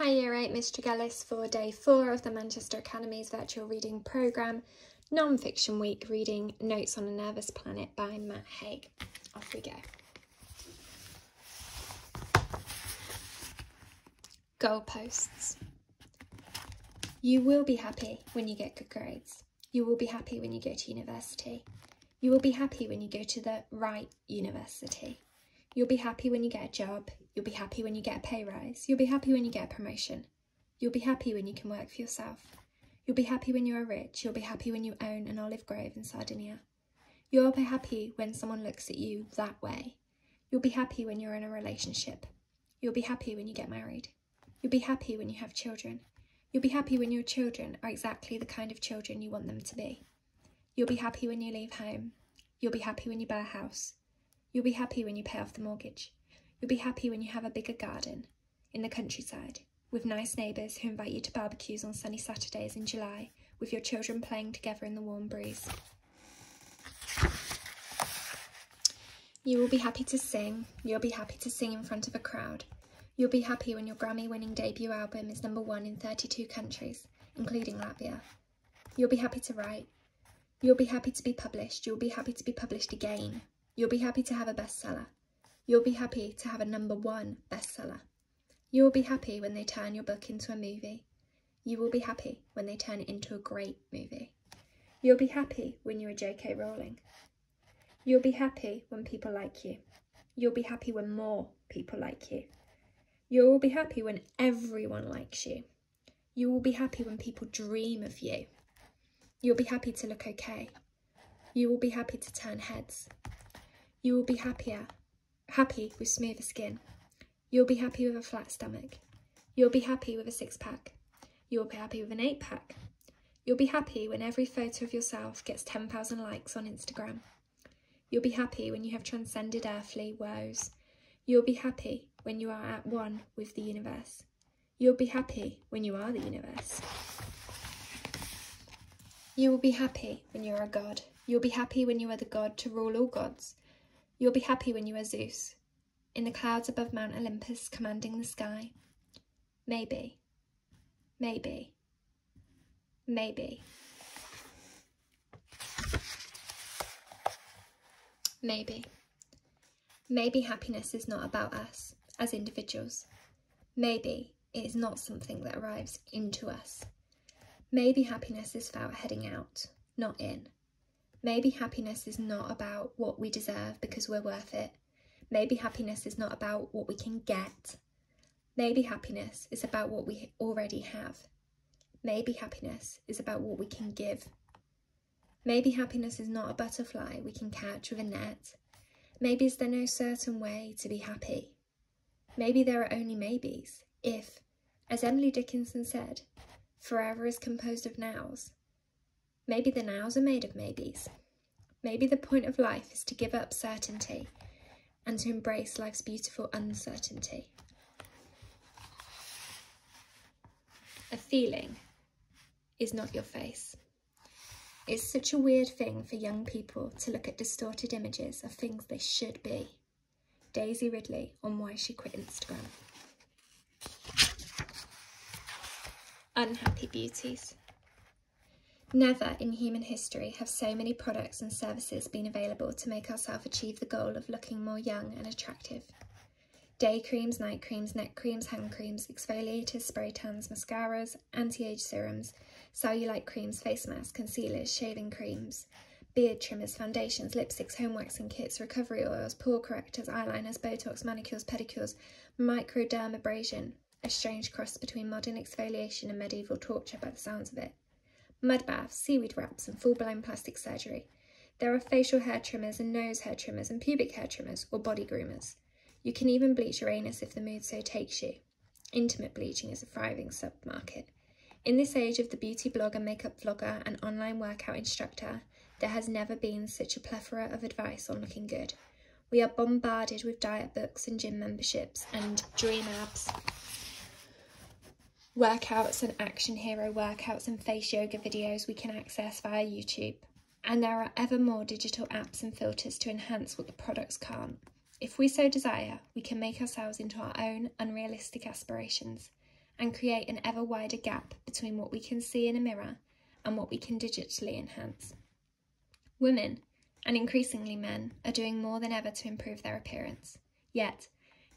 Hi Year 8, Miss Tregelles for day 4 of the Manchester Academy's virtual reading programme, non-fiction week, reading Notes on a Nervous Planet by Matt Haig. Off we go. Goalposts. You will be happy when you get good grades. You will be happy when you go to university. You will be happy when you go to the right university. You'll be happy when you get a job. You'll be happy when you get a pay rise. You'll be happy when you get a promotion. You'll be happy when you can work for yourself. You'll be happy when you are rich. You'll be happy when you own an olive grove in Sardinia. You'll be happy when someone looks at you that way. You'll be happy when you're in a relationship. You'll be happy when you get married. You'll be happy when you have children. You'll be happy when your children are exactly the kind of children you want them to be. You'll be happy when you leave home. You'll be happy when you buy a house. You'll be happy when you pay off the mortgage. You'll be happy when you have a bigger garden in the countryside with nice neighbours who invite you to barbecues on sunny Saturdays in July with your children playing together in the warm breeze. You will be happy to sing. You'll be happy to sing in front of a crowd. You'll be happy when your Grammy-winning debut album is #1 in 32 countries, including Latvia. You'll be happy to write. You'll be happy to be published. You'll be happy to be published again. You'll be happy to have a bestseller. You'll be happy to have a #1 bestseller. You will be happy when they turn your book into a movie. You will be happy when they turn it into a great movie. You'll be happy when you're a J.K. Rowling. You'll be happy when people like you. You'll be happy when more people like you. You will be happy when everyone likes you. You will be happy when people dream of you. You'll be happy to look okay. You will be happy to turn heads. You will be happy with smoother skin. You'll be happy with a flat stomach. You'll be happy with a 6-pack. You'll be happy with an 8-pack. You'll be happy when every photo of yourself gets 10,000 likes on Instagram. You'll be happy when you have transcended earthly woes. You'll be happy when you are at one with the universe. You'll be happy when you are the universe. You will be happy when you are a god. You'll be happy when you are the god to rule all gods. You'll be happy when you are Zeus, in the clouds above Mount Olympus, commanding the sky. Maybe, maybe, maybe, maybe. Maybe happiness is not about us as individuals. Maybe it is not something that arrives into us. Maybe happiness is about heading out, not in. Maybe happiness is not about what we deserve because we're worth it. Maybe happiness is not about what we can get. Maybe happiness is about what we already have. Maybe happiness is about what we can give. Maybe happiness is not a butterfly we can catch with a net. Maybe is there no certain way to be happy? Maybe there are only maybes if, as Emily Dickinson said, forever is composed of nows. Maybe the nows are made of maybes. Maybe the point of life is to give up certainty and to embrace life's beautiful uncertainty. A feeling is not your face. It's such a weird thing for young people to look at distorted images of things they should be. Daisy Ridley on why she quit Instagram. Unhappy beauties. Never in human history have so many products and services been available to make ourselves achieve the goal of looking more young and attractive. Day creams, night creams, neck creams, hand creams, exfoliators, spray tans, mascaras, anti-age serums, cellulite creams, face masks, concealers, shaving creams, beard trimmers, foundations, lipsticks, home waxing kits, recovery oils, pore correctors, eyeliners, Botox, manicures, pedicures, microdermabrasion, a strange cross between modern exfoliation and medieval torture by the sounds of it. Mud baths, seaweed wraps and full-blown plastic surgery. There are facial hair trimmers and nose hair trimmers and pubic hair trimmers or body groomers. You can even bleach your anus if the mood so takes you. Intimate bleaching is a thriving submarket. In this age of the beauty blogger, makeup vlogger and online workout instructor, there has never been such a plethora of advice on looking good. We are bombarded with diet books and gym memberships and dream abs, workouts and action hero workouts and face yoga videos we can access via YouTube. And there are ever more digital apps and filters to enhance what the products can't. If we so desire, we can make ourselves into our own unrealistic aspirations and create an ever wider gap between what we can see in a mirror and what we can digitally enhance. Women, and increasingly men, are doing more than ever to improve their appearance. Yet,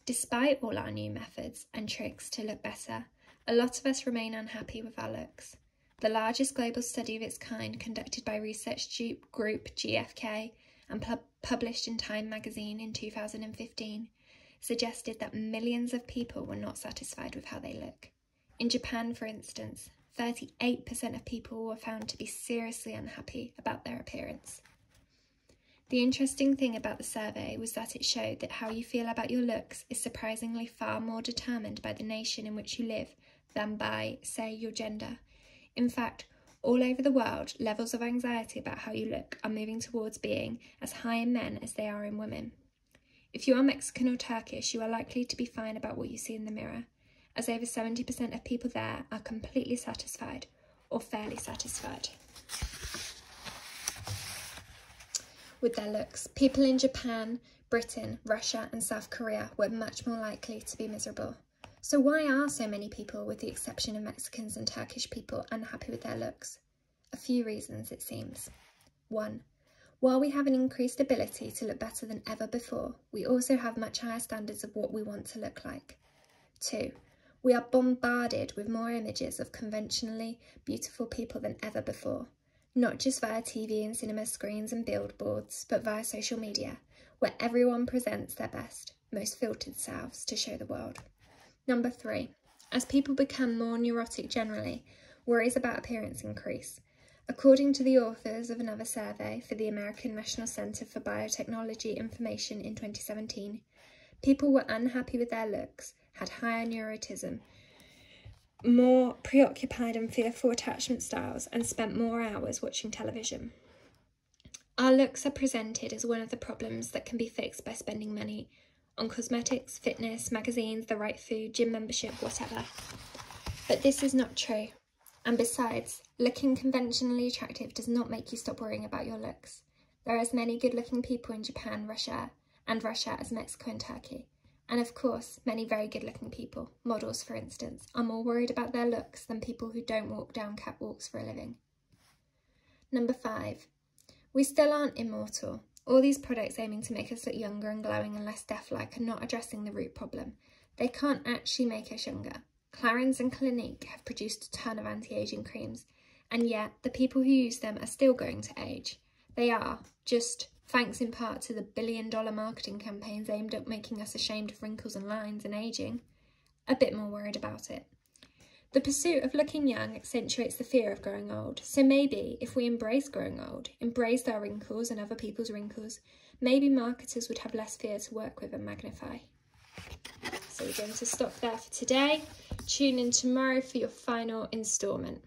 despite all our new methods and tricks to look better, a lot of us remain unhappy with our looks. The largest global study of its kind, conducted by research group GfK and published in Time magazine in 2015, suggested that millions of people were not satisfied with how they look. In Japan, for instance, 38% of people were found to be seriously unhappy about their appearance. The interesting thing about the survey was that it showed that how you feel about your looks is surprisingly far more determined by the nation in which you live than by, say, your gender. In fact, all over the world, levels of anxiety about how you look are moving towards being as high in men as they are in women. If you are Mexican or Turkish, you are likely to be fine about what you see in the mirror, as over 70% of people there are completely satisfied or fairly satisfied with their looks. People in Japan, Britain, Russia and South Korea were much more likely to be miserable. So why are so many people, with the exception of Mexicans and Turkish people, unhappy with their looks? A few reasons, it seems. 1. While we have an increased ability to look better than ever before, we also have much higher standards of what we want to look like. 2. We are bombarded with more images of conventionally beautiful people than ever before, not just via TV and cinema screens and billboards, but via social media, where everyone presents their best, most filtered selves to show the world. 3. As people become more neurotic generally, worries about appearance increase. According to the authors of another survey for the American National Center for Biotechnology Information in 2017, people were unhappy with their looks, had higher neuroticism, more preoccupied and fearful attachment styles, and spent more hours watching television. Our looks are presented as one of the problems that can be fixed by spending money on cosmetics, fitness, magazines, the right food, gym membership, whatever. But this is not true. And besides, looking conventionally attractive does not make you stop worrying about your looks. There are as many good-looking people in Japan, Russia as Mexico and Turkey. And of course, many very good-looking people, models for instance, are more worried about their looks than people who don't walk down catwalks for a living. 5. We still aren't immortal. All these products aiming to make us look younger and glowing and less death-like are not addressing the root problem. They can't actually make us younger. Clarins and Clinique have produced a ton of anti-aging creams, and yet the people who use them are still going to age. They are, just thanks in part to the billion-dollar marketing campaigns aimed at making us ashamed of wrinkles and lines and ageing, a bit more worried about it. The pursuit of looking young accentuates the fear of growing old, so maybe if we embrace growing old, embraced our wrinkles and other people's wrinkles, maybe marketers would have less fear to work with and magnify. So we're going to stop there for today. Tune in tomorrow for your final instalment.